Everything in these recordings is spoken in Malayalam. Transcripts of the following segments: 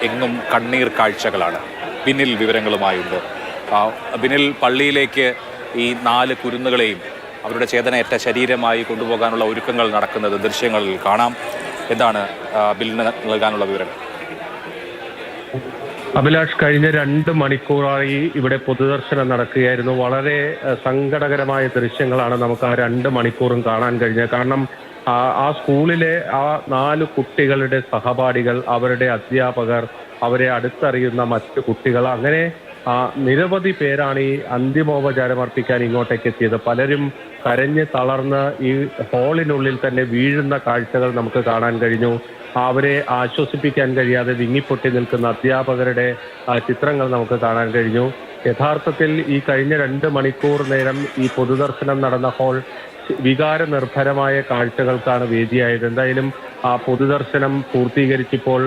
എങ്ങും കണ്ണീർ കാഴ്ചകളാണ്. ബിനിൽ വിവരങ്ങളുമായുണ്ട്. ബിനിൽ, പള്ളിയിലേക്ക് ഈ 4 കുരുന്നുകളെയും അവരുടെ ചേതനയേറ്റ ശരീരമായി കൊണ്ടുപോകാനുള്ള ഒരുക്കങ്ങൾ നടക്കുന്നത് ദൃശ്യങ്ങളിൽ കാണാം. എന്താണ് ബില്ലിന് നൽകാനുള്ള വിവരങ്ങൾ? അഭിലാഷ്, കഴിഞ്ഞ 2 മണിക്കൂറായി ഇവിടെ പൊതുദർശനം നടക്കുകയായിരുന്നു. വളരെ സങ്കടകരമായ ദൃശ്യങ്ങളാണ് നമുക്ക് ആ 2 മണിക്കൂറും കാണാൻ കഴിഞ്ഞത്. കാരണം ആ സ്കൂളിലെ ആ 4 കുട്ടികളുടെ സഹപാഠികൾ, അവരുടെ അധ്യാപകർ, അവരെ അടുത്തറിയുന്ന മറ്റു കുട്ടികൾ, അങ്ങനെ നിരവധി പേരാണ് ഈ അന്തിമോപചാരം അർപ്പിക്കാൻ ഇങ്ങോട്ടേക്ക് എത്തിയത്. പലരും കരഞ്ഞ് തളർന്ന് ഈ ഹാളിനുള്ളിൽ തന്നെ വീഴുന്ന കാഴ്ചകൾ നമുക്ക് കാണാൻ കഴിഞ്ഞു. അവരെ ആശ്വസിപ്പിക്കാൻ കഴിയാതെ വിങ്ങിപ്പൊട്ടി നിൽക്കുന്ന അധ്യാപകരുടെ ചിത്രങ്ങൾ നമുക്ക് കാണാൻ കഴിഞ്ഞു. യഥാർത്ഥത്തിൽ ഈ കഴിഞ്ഞ 2 മണിക്കൂർ നേരം ഈ പൊതുദർശനം നടന്ന ഹാൾ വികാരനിർഭരമായ കാഴ്ചകൾക്കാണ് വേദിയായത്. എന്തായാലും ആ പൊതുദർശനം പൂർത്തീകരിച്ചപ്പോൾ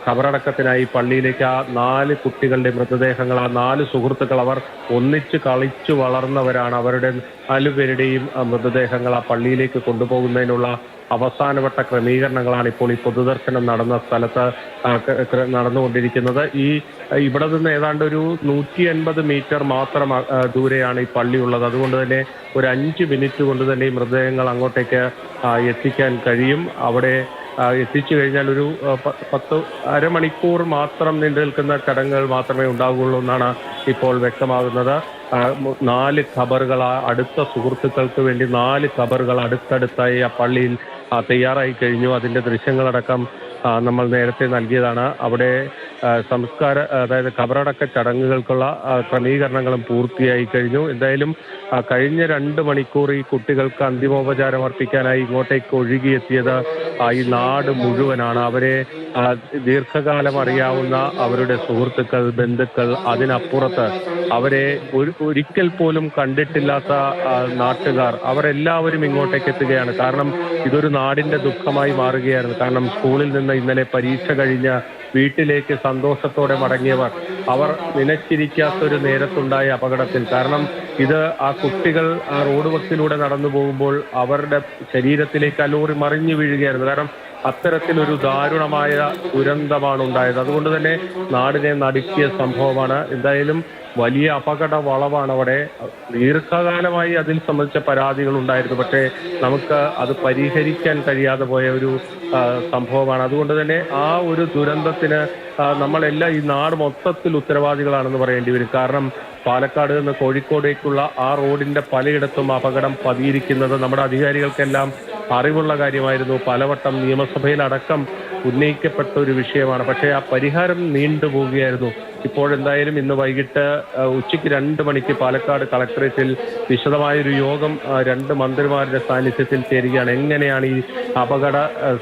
ഖബറടക്കത്തിനായി പള്ളിയിലേക്ക് ആ 4 കുട്ടികളുടെ മൃതദേഹങ്ങൾ, ആ 4 സുഹൃത്തുക്കൾ, അവർ ഒന്നിച്ച് കളിച്ചു വളർന്നവരാണ്. അവരുടെ 4 പേരുടെയും മൃതദേഹങ്ങൾ ആ പള്ളിയിലേക്ക് കൊണ്ടുപോകുന്നതിനുള്ള അവസാനവട്ട ക്രമീകരണങ്ങളാണ് ഇപ്പോൾ ഈ പൊതുദർശനം നടന്ന സ്ഥലത്ത് നടന്നുകൊണ്ടിരിക്കുന്നത്. ഇവിടെ നിന്ന് ഏതാണ്ട് ഒരു 150 മീറ്റർ മാത്രം ദൂരെയാണ് ഈ പള്ളിയുള്ളത്. അതുകൊണ്ട് തന്നെ ഒരു 5 മിനിറ്റ് കൊണ്ട് തന്നെ ഈ മൃതദേഹങ്ങൾ അങ്ങോട്ടേക്ക് എത്തിക്കാൻ കഴിയും. അവിടെ എത്തിച്ചു കഴിഞ്ഞാൽ ഒരു 10 അരമണിക്കൂർ മാത്രം നീണ്ടു നിൽക്കുന്ന ചടങ്ങുകൾ മാത്രമേ ഉണ്ടാവുകയുള്ളൂ എന്നാണ് ഇപ്പോൾ വ്യക്തമാകുന്നത്. 4 ഖബറുകൾ, അടുത്ത സുഹൃത്തുക്കൾക്ക് വേണ്ടി 4 ഖബറുകൾ അടുത്തടുത്തായി ആ പള്ളിയിൽ തയ്യാറായി കഴിഞ്ഞു. അതിൻ്റെ ദൃശ്യങ്ങളടക്കം നമ്മൾ നേരത്തെ നൽകിയതാണ്. അവിടെ അതായത് ഖബറടക്ക ചടങ്ങുകൾക്കുള്ള ക്രമീകരണങ്ങളും പൂർത്തിയായി കഴിഞ്ഞു. എന്തായാലും കഴിഞ്ഞ 2 മണിക്കൂർ ഈ കുട്ടികൾക്ക് അന്തിമോപചാരം അർപ്പിക്കാനായി ഇങ്ങോട്ടേക്ക് ഒഴുകിയെത്തിയത് ഈ നാട് മുഴുവനാണ്. അവരെ ദീർഘകാലം അറിയാവുന്ന അവരുടെ സുഹൃത്തുക്കൾ, ബന്ധുക്കൾ, അതിനപ്പുറത്ത് അവരെ ഒരിക്കൽ പോലും കണ്ടിട്ടില്ലാത്ത നാട്ടുകാർ, അവരെല്ലാവരും ഇങ്ങോട്ടേക്ക് എത്തുകയാണ്. കാരണം ഇതൊരു നാടിന്റെ ദുഃഖമായി മാറുകയായിരുന്നു. കാരണം സ്കൂളിൽ നിന്ന് ഇന്നലെ പരീക്ഷ കഴിഞ്ഞ് വീട്ടിലേക്ക് സന്തോഷത്തോടെ മടങ്ങിയവർ, അവർ നനച്ചിരിക്കാത്തൊരു നേരത്തുണ്ടായ അപകടത്തിൽ, കാരണം ഇത് ആ കുട്ടികൾ ആ റോഡ് വക്കിലൂടെ നടന്നു പോകുമ്പോൾ അവരുടെ ശരീരത്തിലേക്ക് ആ ലോറി മറിഞ്ഞു വീഴുകയായിരുന്നു. കാരണം അത്തരത്തിലൊരു ദാരുണമായ ദുരന്തമാണ് ഉണ്ടായത്. അതുകൊണ്ട് തന്നെ നാടിനെ നടുക്കിയ സംഭവമാണ്. എന്തായാലും വലിയ അപകട വളവാണ് അവിടെ. ദീർഘകാലമായി അതിൽ സംബന്ധിച്ച പരാതികൾ ഉണ്ടായിരുന്നു. പക്ഷേ നമുക്ക് അത് പരിഹരിക്കാൻ കഴിയാതെ പോയ ഒരു സംഭവമാണ്. അതുകൊണ്ട് തന്നെ ആ ഒരു ദുരന്തത്തിന് നമ്മളെല്ലാം ഈ നാട് മൊത്തത്തിൽ ഉത്തരവാദികളാണെന്ന് പറയേണ്ടി വരും. കാരണം പാലക്കാട് നിന്ന് കോഴിക്കോടേക്കുള്ള ആ റോഡിന്റെ പലയിടത്തും അപകടം പതിയിരിക്കുന്നത് നമ്മുടെ അധികാരികൾക്കെല്ലാം അറിവുള്ള കാര്യമായിരുന്നു. പലവട്ടം നിയമസഭയിലടക്കം ഉന്നയിക്കപ്പെട്ട ഒരു വിഷയമാണ്. പക്ഷേ ആ പരിഹാരം നീണ്ടുപോവുകയായിരുന്നു. ഇപ്പോഴെന്തായാലും ഇന്ന് വൈകിട്ട് ഉച്ചയ്ക്ക് 2 മണിക്ക് പാലക്കാട് കളക്ടറേറ്റിൽ വിശദമായൊരു യോഗം 2 മന്ത്രിമാരുടെ സാന്നിധ്യത്തിൽ ചേരുകയാണ്. എങ്ങനെയാണ് ഈ അപകട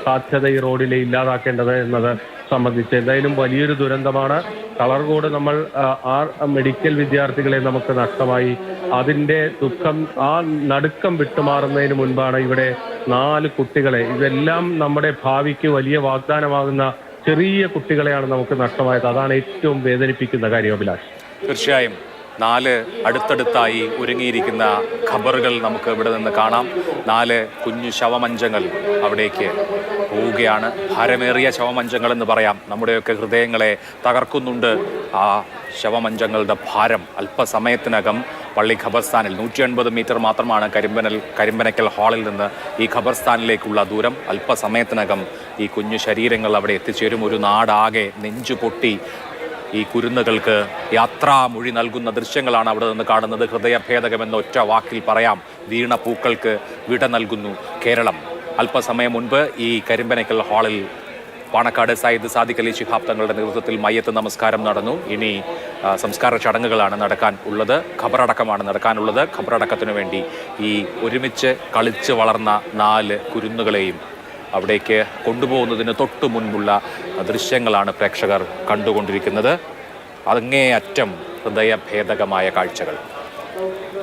സാധ്യത ഈ റോഡിലെ ഇല്ലാതാക്കേണ്ടത് എന്നത് സംബന്ധിച്ച്. എന്തായാലും വലിയൊരു ദുരന്തമാണ്. കളർകോട് നമ്മൾ 6 മെഡിക്കൽ വിദ്യാർത്ഥികളെ നമുക്ക് നഷ്ടമായി. അതിൻ്റെ ദുഃഖം, ആ നടുക്കം വിട്ടുമാറുന്നതിന് മുൻപാണ് ഇവിടെ 4 കുട്ടികളെ, ഇതെല്ലാം നമ്മുടെ ഭാവിക്ക് വലിയ വാഗ്ദാനമാകുന്ന ചെറിയ കുട്ടികളെയാണ് നമുക്ക് നഷ്ടമായത്. അതാണ് ഏറ്റവും വേദനിപ്പിക്കുന്ന കാര്യം അഭിലാഷ്. തീർച്ചയായും 4 അടുത്തടുത്തായി ഒരുങ്ങിയിരിക്കുന്ന ഖബറുകൾ നമുക്ക് ഇവിടെ നിന്ന് കാണാം. 4 കുഞ്ഞു ശവമഞ്ചങ്ങൾ അവിടേക്ക് പോവുകയാണ്. ഭാരമേറിയ ശവമഞ്ചങ്ങൾ എന്ന് പറയാം. നമ്മുടെയൊക്കെ ഹൃദയങ്ങളെ തകർക്കുന്നുണ്ട് ആ ശവമഞ്ചങ്ങളുടെ ഭാരം. അല്പസമയത്തിനകം പള്ളി ഖബർസ്ഥാനിൽ 180 മീറ്റർ മാത്രമാണ് കരിമ്പനക്കൽ ഹാളിൽ നിന്ന് ഈ ഖബർസ്ഥാനിലേക്കുള്ള ദൂരം. അല്പസമയത്തിനകം ഈ കുഞ്ഞു ശരീരങ്ങൾ അവിടെ എത്തിച്ചേരും. ഒരു നാടാകെ നെഞ്ചുപൊട്ടി ഈ കുരുന്നുകൾക്ക് യാത്രാമൊഴി നൽകുന്ന ദൃശ്യങ്ങളാണ് അവിടെ നിന്ന് കാണുന്നത്. ഹൃദയഭേദകമെന്ന ഒറ്റ വാക്കിൽ പറയാം. വീണ പൂക്കൾക്ക് വിട നൽകുന്നു കേരളം. അല്പസമയം മുൻപ് ഈ കരിമ്പനക്കൽ ഹാളിൽ പാണക്കാട് സയ്യിദ് സാദിഖ് അലി ശിഹാബ് തങ്ങളുടെ നേതൃത്വത്തിൽ മയ്യത്ത് നമസ്കാരം നടന്നു. ഇനി സംസ്കാര ചടങ്ങുകളാണ് നടക്കാൻ ഉള്ളത്. ഖബറടക്കമാണ് നടക്കാനുള്ളത്. ഖബറടക്കത്തിനു വേണ്ടി ഈ ഒരുമിച്ച് കളിച്ച് വളർന്ന 4 കുരുന്നുകളെയും അവിടേക്ക് കൊണ്ടുപോകുന്നതിന് തൊട്ടു മുൻപുള്ള ദൃശ്യങ്ങളാണ് പ്രേക്ഷകർ കണ്ടുകൊണ്ടിരിക്കുന്നത്. അങ്ങേയറ്റം ഹൃദയഭേദകമായ കാഴ്ചകൾ.